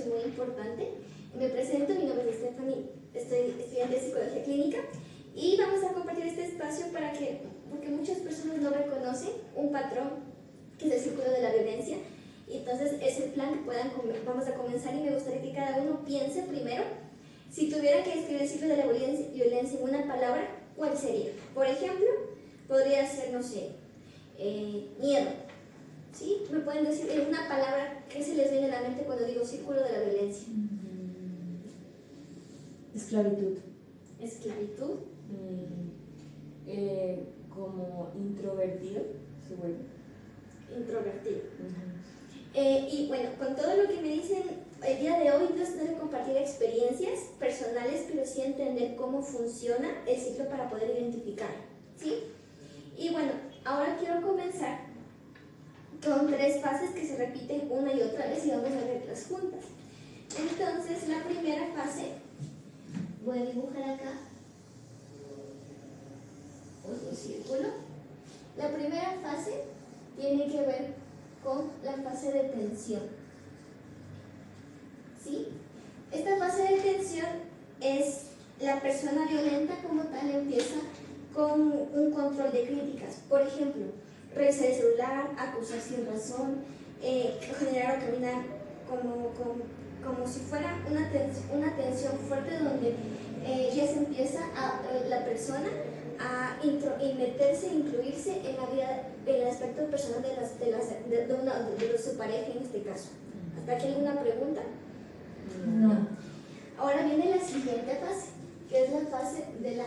espacio muy importante. Me presento, mi nombre es Stephanie, estoy estudiante de Psicología Clínica y vamos a compartir este espacio porque muchas personas no reconocen un patrón que es el círculo de la violencia. Y entonces es el plan que vamos a comenzar, y me gustaría que cada uno piense primero, si tuviera que describir el círculo de la violencia en una palabra, ¿cuál sería? Por ejemplo, podría ser, no sé, miedo. ¿Sí? ¿Me pueden decir en una palabra qué se les viene a la mente cuando digo círculo de la violencia? Esclavitud. Esclavitud. Como introvertido, se vuelve. Introvertido. Y bueno, con todo lo que me dicen el día de hoy, no es compartir experiencias personales, pero sí entender cómo funciona el ciclo para poder identificarlo, ¿sí? Y bueno, ahora quiero comenzar con 3 fases que se repiten una y otra vez y vamos a verlas juntas. Entonces, la primera fase, voy a dibujar acá otro círculo. La primera fase tiene que ver con la fase de tensión, ¿sí? Esta fase de tensión es la persona violenta como tal empieza con un control de críticas. Por ejemplo, revisar el celular, acusar sin razón, generar o caminar como si fuera una tensión fuerte donde ya se empieza la persona a meterse, incluirse en la vida, en el aspecto personal de su pareja en este caso. ¿Hasta aquí alguna pregunta? No. Ahora viene la siguiente fase, que es la fase de la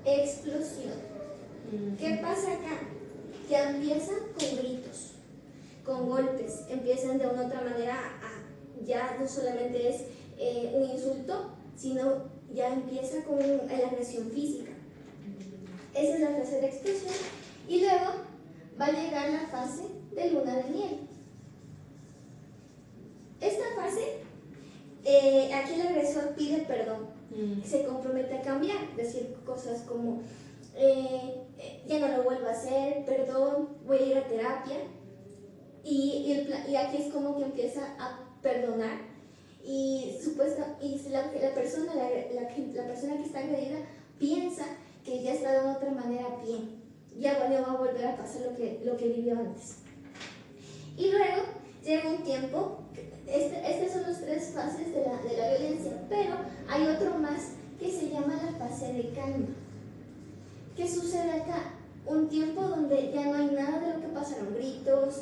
explosión. ¿Qué pasa acá? Ya empiezan con gritos, con golpes, empiezan de una u otra manera ya no solamente es un insulto, sino ya empieza con la agresión física. Esa es la fase de explosión. Y luego va a llegar la fase de luna de miel. Esta fase, aquí el agresor pide perdón, se compromete a cambiar, decir cosas como ya no lo vuelvo a hacer, perdón, voy a ir a terapia. Y aquí es como que empieza a perdonar, y la persona que está agredida piensa que ya está de otra manera bien, ya no va a volver a pasar lo que vivió antes. Y luego llega un tiempo, estas son las 3 fases de la violencia, pero hay otro más que se llama la fase de calma. ¿Qué sucede acá? Un tiempo donde ya no hay nada de lo que pasaron, gritos,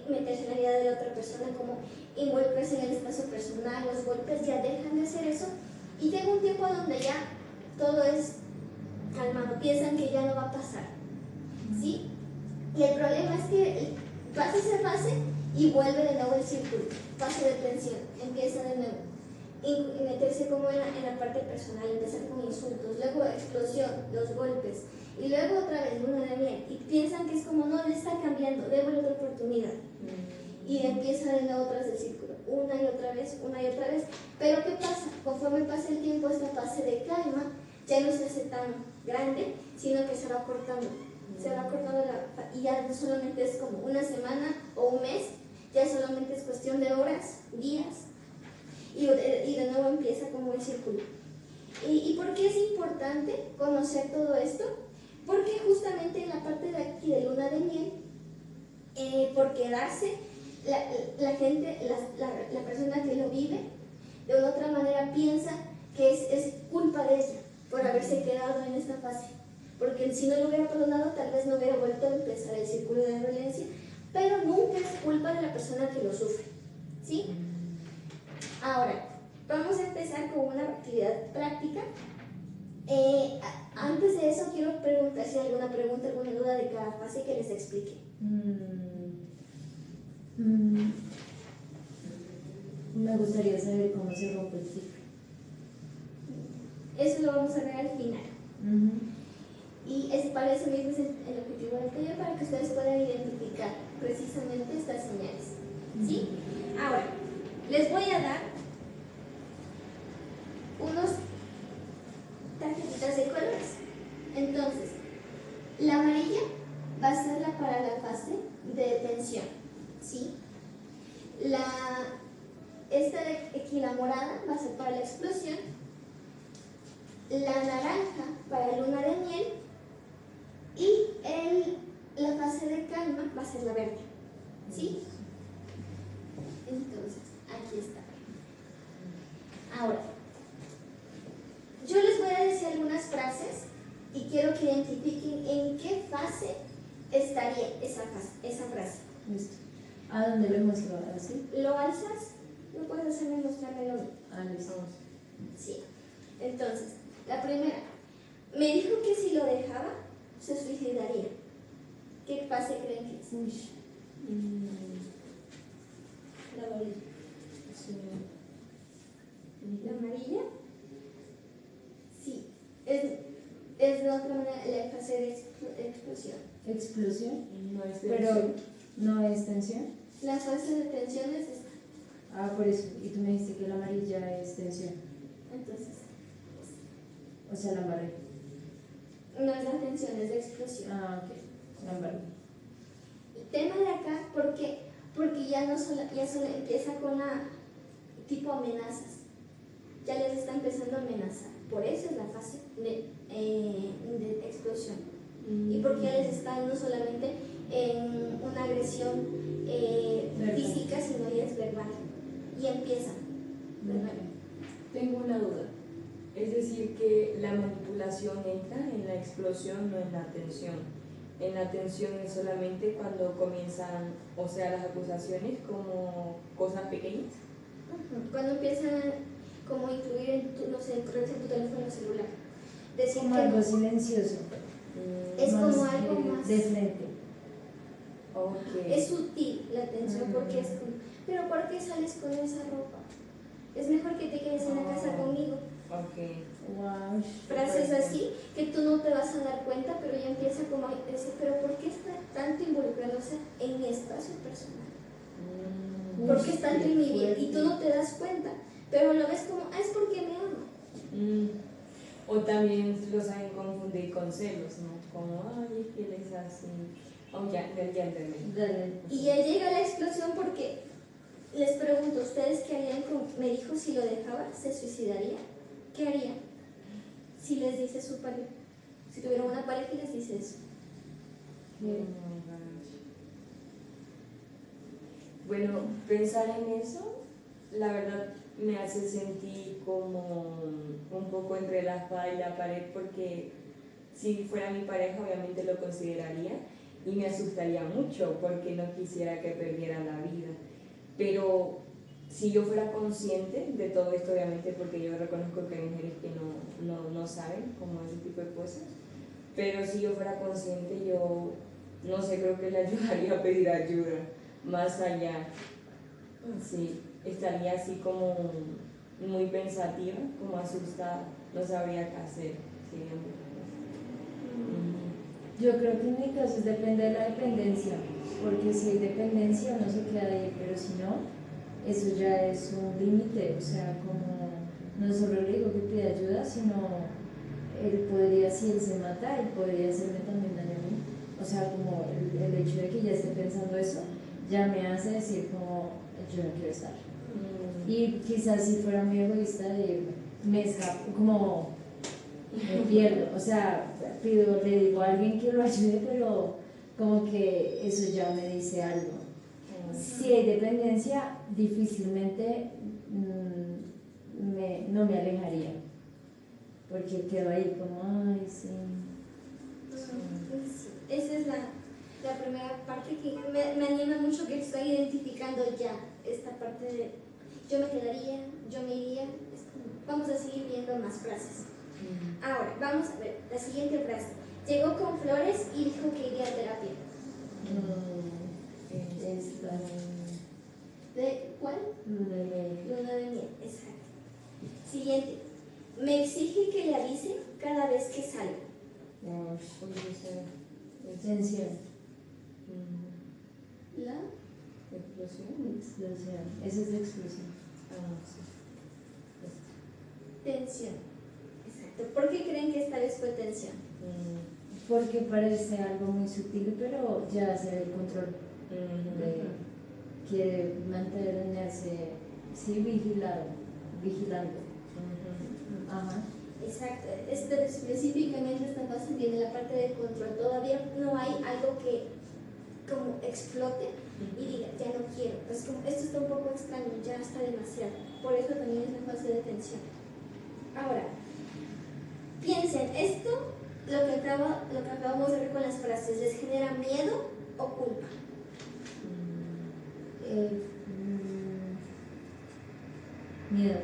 meterse en la vida de la otra persona, como involucrarse en el espacio personal, los golpes, ya dejan de hacer eso, y llega un tiempo donde ya todo es calmado, piensan que ya no va a pasar, ¿sí? Y el problema es que pasa esa fase y vuelve de nuevo el círculo, fase de tensión, empieza de nuevo, y meterse como en la parte personal, empezar con insultos, luego explosión, los golpes, y luego otra vez luna de miel, y piensan que es como no le está cambiando, démosle otra oportunidad, y empieza de nuevo tras el círculo, una y otra vez, pero ¿qué pasa? Conforme pasa el tiempo, esta fase de calma ya no se hace tan grande, sino que se va cortando, y ya no solamente es como una semana o un mes, ya solamente es cuestión de horas, días, y de nuevo empieza como el círculo. ¿Y por qué es importante conocer todo esto? Porque justamente en la parte de aquí de luna de miel, por quedarse, la gente, la persona que lo vive, de una otra manera piensa que es culpa de ella por haberse quedado en esta fase, porque si no lo hubiera perdonado tal vez no hubiera vuelto a empezar el círculo de la violencia, pero nunca es culpa de la persona que lo sufre, ¿sí? Ahora, vamos a empezar con una actividad práctica. Antes de eso quiero preguntar si hay alguna pregunta, alguna duda de cada fase que les explique. Me gustaría saber cómo se rompe el ciclo. Eso lo vamos a ver al final. Y para eso mismo es el objetivo del taller, para que ustedes puedan identificar precisamente estas señales, ¿sí? Ahora, les voy a dar unos tarjetitas de colores. Entonces, la amarilla va a ser para la fase de tensión, ¿sí? La esta de aquí, la morada, va a ser para la explosión, la naranja para luna de miel y la fase de calma va a ser la verde. ¿Sí? Entonces, aquí está. Ahora, yo les voy a decir algunas frases y quiero que identifiquen en qué fase estaría esa frase. Listo. ¿A dónde lo muestro? ¿Así? ¿Lo alzas? ¿No puedes hacerme mostrármelo? Ah, listo. Sí. Entonces, la primera. Me dijo que si lo dejaba, se suicidaría. ¿Qué fase creen que es? Uy. La amarilla. Sí. ¿La amarilla? Sí. Es de otra manera la fase de explosión. ¿Explosión? No es Pero tensión. no es tensión. La fase de tensión es esta. Ah, por eso. Y tú me dijiste que la amarilla es tensión. Entonces, O sea, la embarré. no es la tensión, es la explosión. Ah, ok. La embarré. El tema de acá, porque ya no solo, ya solo empieza con la tipo amenazas. Ya les está empezando a amenazar. Por eso es la fase de explosión. Y porque ya les está no solamente en una agresión física, sino ya es verbal. Y empieza. ¿Verdad? Tengo una duda. Es decir, que la manipulación entra en la explosión, no en la tensión. En la tensión es solamente cuando comienzan, o sea, las acusaciones como cosas pequeñas. Cuando empiezan como incluir en tu, no sé, correos en tu teléfono celular. Decir Como que algo no. silencioso. Es Más como algo que más. de frente. Ok. Es sutil la atención porque es como, pero ¿por qué sales con esa ropa? Es mejor que te quedes en la casa conmigo. Ok. Wow. Frases así que tú no te vas a dar cuenta, pero ya empieza como a decir, pero ¿por qué está tanto involucrándose en mi espacio personal? ¿Por qué es tanto en mi vida? Y tú no te das cuenta, pero lo ves como, es porque me ama. O también lo saben confundir con celos, ¿no? Como, ay, es que él es así. Oh, ya entendí. Dale. Y ya llega la explosión porque les pregunto, ¿ustedes qué harían me dijo si lo dejaba, se suicidaría? ¿Qué harían? Si les dice su pareja. Si tuvieran una pareja y les dice eso. Bueno, pensar en eso, la verdad, me hace sentir como un poco entre la espada y la pared, porque si fuera mi pareja, obviamente lo consideraría y me asustaría mucho porque no quisiera que perdiera la vida. Pero si yo fuera consciente de todo esto, obviamente, porque yo reconozco que hay mujeres que no saben como ese tipo de cosas, pero si yo fuera consciente, yo no sé, creo que le ayudaría a pedir ayuda más allá. Sí, estaría así como muy pensativa, como asustada, no sabría qué hacer. Sí, Yo creo que en mi caso depende de la dependencia, porque si hay dependencia uno se queda ahí, pero si no, eso ya es un límite, o sea, como no solo le digo que pida ayuda, sino él podría, si él se mata, él podría hacerme también daño a mí. O sea, como el hecho de que ya esté pensando eso, ya me hace decir como, yo no quiero estar. Y quizás si fuera muy egoísta, me escapo, como me pierdo, o sea, le digo a alguien que lo ayude, pero como que eso ya me dice algo. Si hay dependencia, difícilmente no me alejaría, porque quedo ahí como, ay, sí. Esa es la primera parte que me anima mucho, que estoy identificando ya esta parte de yo me quedaría, yo me iría. Vamos a seguir viendo más frases. Ahora, vamos a ver la siguiente frase. Llegó con flores y dijo que iría a terapia. ¿De cuál? Luna de miel. Luna de miel, exacto. Siguiente. Me exige que le avise cada vez que salga. Tensión. ¿La? ¿Explosión? Explosión. Esa es la explosión. Sí. Tensión. Exacto. ¿Por qué creen que esta vez fue tensión? Porque parece algo muy sutil, pero ya se ve el control. Quiere mantenerse sí, vigilando. Ajá. Exacto, específicamente esta fase viene la parte de control. Todavía no hay algo que como explote y diga, ya no quiero. Es como, esto está un poco extraño, ya está demasiado. Por eso también es la fase de tensión. Ahora, piensen, esto, lo que acabamos de ver con las frases, ¿les genera miedo o culpa? Miedo.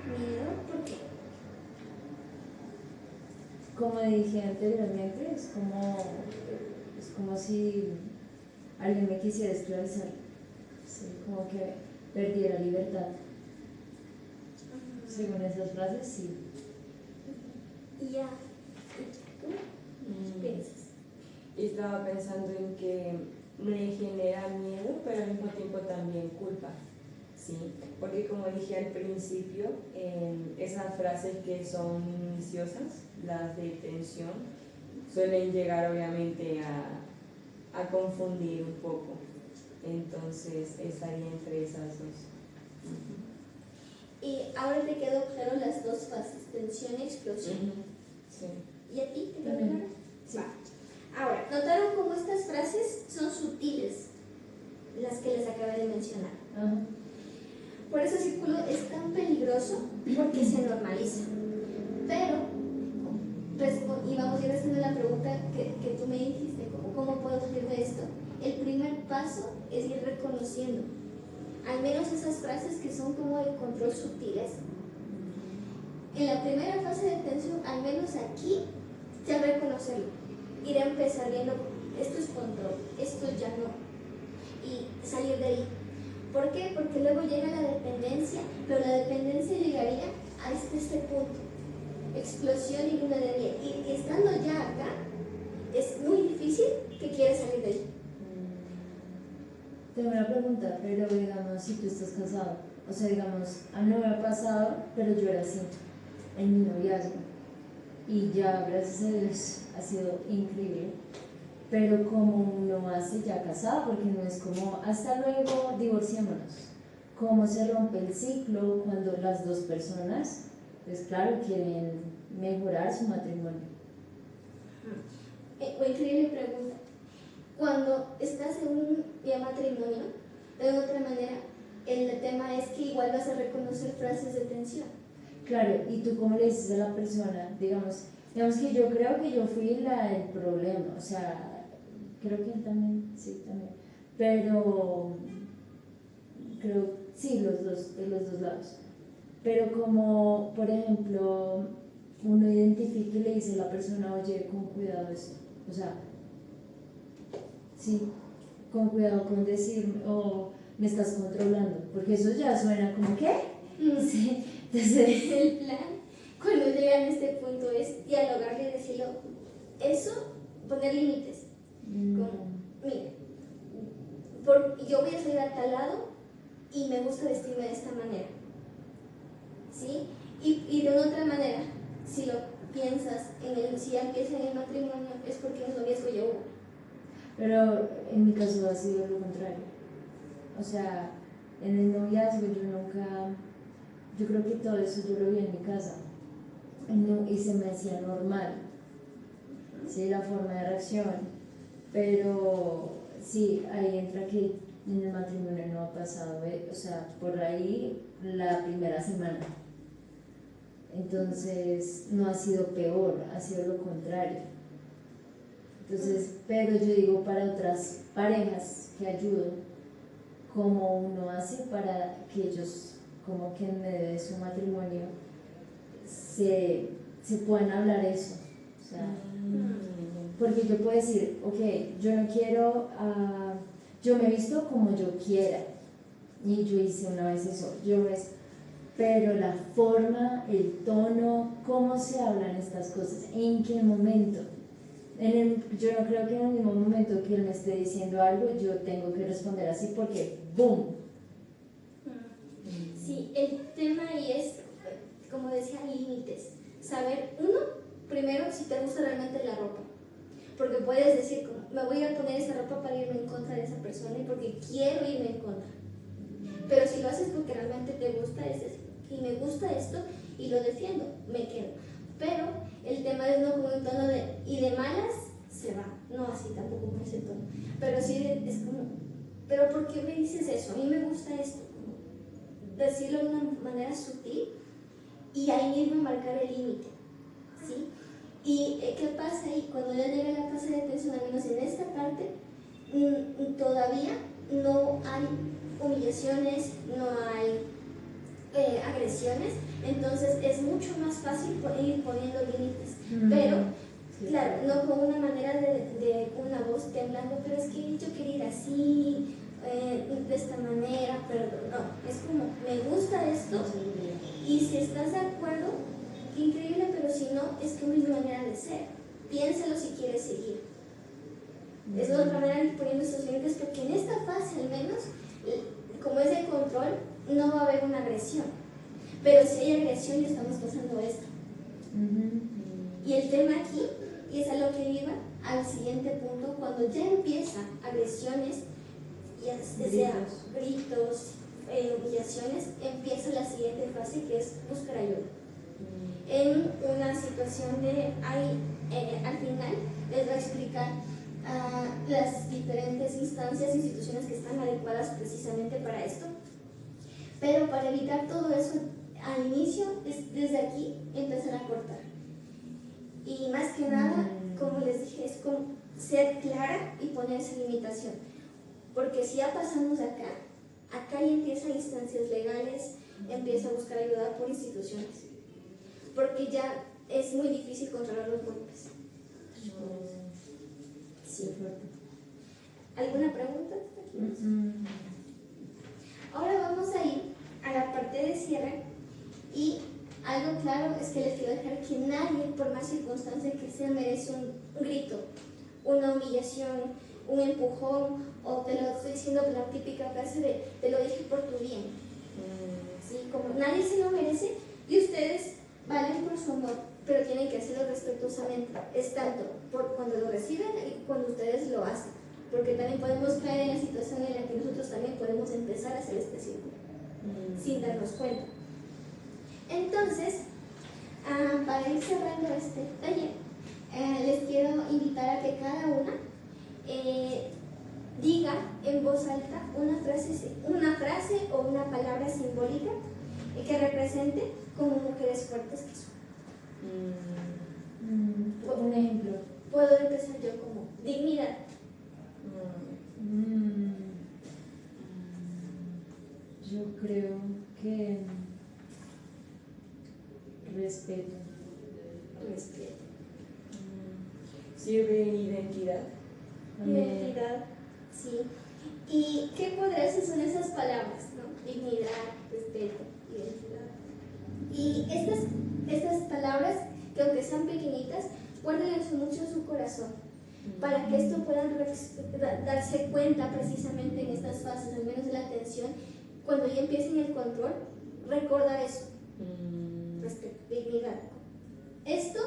Miedo, ¿por qué? Como dije anteriormente, es como si alguien me quisiera esclavizar, sí, como que perdiera libertad. Según esas frases, sí. Y ya, ¿tú qué piensas? Estaba pensando en que me genera miedo, pero al mismo tiempo también culpa, ¿sí? Porque como dije al principio, esas frases que son minuciosas, las de tensión, suelen llegar obviamente a confundir un poco. Entonces estaría entre esas dos. Y ahora te quedó claro las dos fases, tensión y explosión. Sí. ¿Y a ti te quedó También. claro? Sí. Va. Ahora, ¿notaron cómo estas frases son sutiles? Las que les acabé de mencionar. Ajá. Por eso el círculo es tan peligroso porque se normaliza. Pero, y vamos a ir haciendo la pregunta que tú me dijiste, ¿cómo puedo salir de esto? El primer paso es ir reconociendo, al menos esas frases que son como de control sutiles. En la primera fase de tensión, al menos aquí, ya reconocerlo. Ir a empezar viendo, esto es control, esto ya no. Y salir de ahí. ¿Por qué? Porque luego llega la dependencia, pero la dependencia llegaría a este punto. Explosión y luna de miel. Y estando ya acá, es muy difícil que quieras salir de ahí. Tengo una pregunta, pero digamos, si tú estás casado, o sea, digamos, a mí no me ha pasado, pero yo era así, en mi noviazgo, y ya, gracias a Dios, ha sido increíble, pero como uno hace ya casado, porque no es como, hasta luego, divorciémonos, cómo se rompe el ciclo cuando las dos personas, pues claro, quieren mejorar su matrimonio. Increíble pregunta. Cuando estás en un matrimonio, de otra manera, el tema es que igual vas a reconocer frases de tensión. Claro, y tú cómo le dices a la persona, digamos que yo creo que yo fui el problema, o sea, creo que él también, sí, también, pero creo, sí, de los dos lados, pero como, por ejemplo, uno identifica y le dice a la persona, oye, con cuidado esto, o sea, sí, con cuidado con decir, o me estás controlando, porque eso ya suena como, ¿qué? Sí, entonces, el plan, cuando llegan a este punto, es dialogarle y decirlo, eso, poner límites. Como, mire, yo voy a salir a tal lado y me gusta vestirme de esta manera. ¿Sí? Y de otra manera, si lo piensas, si ya empieza en el matrimonio, es porque un noviazgo ya hubo. pero en mi caso ha sido lo contrario. O sea, en el noviazgo yo creo que todo eso yo lo vi en mi casa y se me hacía normal, sí, la forma de reacción, pero sí, ahí entra que en el matrimonio no ha pasado, o sea, por ahí la primera semana. Entonces no ha sido peor, ha sido lo contrario. Entonces, pero yo digo para otras parejas que ayudo, cómo uno hace para que ellos, como que en medio de su matrimonio, se puedan hablar eso. O sea, porque yo puedo decir, ok, yo no quiero, yo me he visto como yo quiera, y yo hice una vez eso, pero la forma, el tono, cómo se hablan estas cosas, en qué momento. Yo no creo que en el mismo momento que él me esté diciendo algo, yo tengo que responder así porque ¡boom! Sí, el tema ahí es, como decía, límites. Saber, uno, primero, si te gusta realmente la ropa. Porque puedes decir, como, me voy a poner esa ropa para irme en contra de esa persona y porque quiero irme en contra. pero si lo haces porque realmente te gusta, es decir, y me gusta esto y lo defiendo, me quedo. Pero el tema es no con un tono de, y de malas, se va, no así tampoco con ese tono, pero sí es como, pero ¿por qué me dices eso? A mí me gusta esto, como decirlo de una manera sutil y ahí mismo marcar el límite, ¿sí? ¿Y qué pasa ahí? Cuando ya llega la fase de tensión, al menos en esta parte, todavía no hay humillaciones, no hay agresiones, entonces es mucho más fácil ir poniendo límites, pero claro, no con una manera de una voz temblando, pero es que yo quería ir así, de esta manera, perdón, no, es como, me gusta esto, y si estás de acuerdo, qué increíble, pero si no, es que no es mi manera de ser, piénsalo si quieres seguir. Es otra manera de ir poniendo estos límites, porque en esta fase al menos, como es de control, no va a haber una agresión, pero si hay agresión ya estamos pasando esto. Y el tema aquí, y es a lo que iba, al siguiente punto, cuando ya empieza agresiones, ya sea gritos, humillaciones, empieza la siguiente fase, que es buscar ayuda. En una situación de, al final les voy a explicar las diferentes instancias e instituciones que están adecuadas precisamente para esto, pero para evitar todo eso al inicio es desde aquí empezar a cortar, y más que nada, como les dije, es como ser clara y poner esa limitación, porque si ya pasamos de acá ya empiezan instancias legales, empieza a buscar ayuda por instituciones, porque ya es muy difícil controlar los golpes. Sí. ¿Alguna pregunta? Ahora vamos a ir a la parte de cierre, y algo claro es que les quiero dejar que nadie, por más circunstancia que sea, merece un grito, una humillación, un empujón, o te lo estoy diciendo la típica frase de te lo dije por tu bien. ¿Sí? Como nadie se lo merece, y ustedes valen por su amor, pero tienen que hacerlo respetuosamente. Es tanto por cuando lo reciben y cuando ustedes lo hacen, porque también podemos caer en la situación en la que nosotros también podemos empezar a hacer este círculo sin darnos cuenta. Entonces, para ir cerrando este taller, les quiero invitar a que cada una diga en voz alta una frase o una palabra simbólica que represente como mujeres fuertes que son. Un ejemplo. Puedo empezar yo como dignidad. Yo creo que respeto. Sirve identidad. Identidad, sí. ¿Y qué poderosas son esas palabras, ¿no? Dignidad, respeto, identidad. Y estas palabras, que aunque sean pequeñitas, guárdenlas mucho en su corazón, para que esto puedan darse cuenta precisamente en estas fases, al menos de la atención, cuando ya empiecen el control, recordar eso. Respeto, dignidad. Esto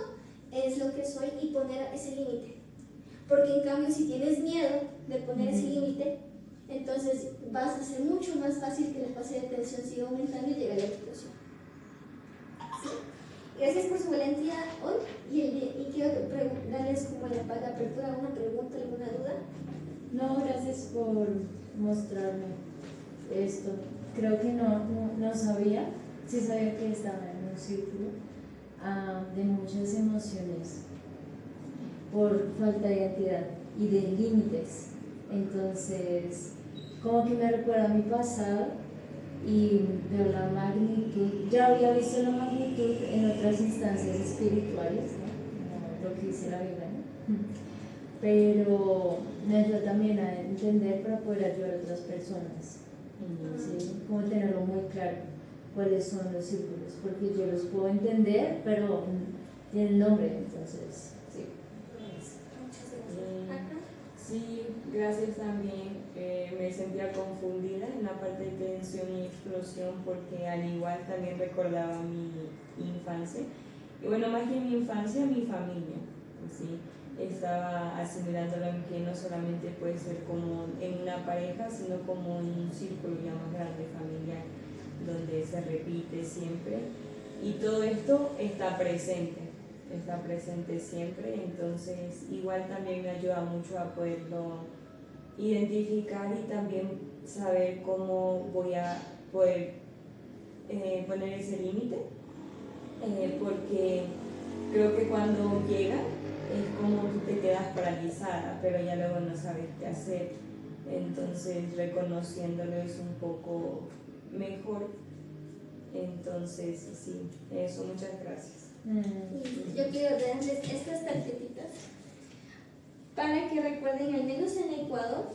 es lo que soy, y poner ese límite. Porque en cambio, si tienes miedo de poner ese límite, entonces vas a ser mucho más fácil que la fase de tensión siga aumentando y llegue a la explosión. ¿Sí? Gracias por su valentía hoy, y quiero darles como la apertura, una pregunta, alguna duda. No, gracias por mostrarme esto. Creo que no sabía, sí sabía que estaba en un círculo de muchas emociones por falta de identidad y de límites. Entonces, como que me recuerda a mi pasado y veo la magnitud. Ya había visto la magnitud en otras instancias espirituales, ¿no? Como lo que dice la Biblia, ¿no? Pero me ayuda también a entender para poder ayudar a otras personas. ¿Sí? Como tenerlo muy claro cuáles son los círculos, porque yo los puedo entender, pero tienen nombre, entonces, sí. Sí, gracias también. Me sentía confundida en la parte de tensión y explosión, porque al igual también recordaba mi infancia. Y bueno, más que mi infancia, mi familia. ¿Sí? Estaba asimilándolo en que no solamente puede ser como en una pareja, sino como en un círculo ya más grande familiar, donde se repite siempre. Y todo esto está presente siempre, entonces igual también me ayuda mucho a poderlo identificar y también saber cómo voy a poder poner ese límite, porque creo que cuando llega es como tú te quedas paralizada, pero ya luego no sabes qué hacer, entonces reconociéndolo es un poco mejor. Entonces sí, eso, muchas gracias. Yo quiero darles estas tarjetitas para que recuerden, al menos en Ecuador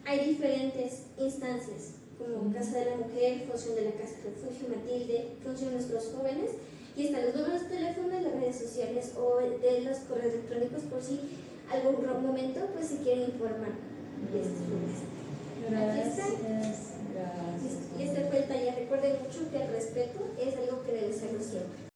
hay diferentes instancias, como Casa de la Mujer, función de la Casa Refugio Matilde, función de nuestros jóvenes, y están los números de teléfono, las redes sociales o de los correos electrónicos por si algún momento pues se quieren informar de estos lugares. Aquí está. Gracias. Y este fue el taller. Recuerden mucho que el respeto es algo que debe serlo siempre.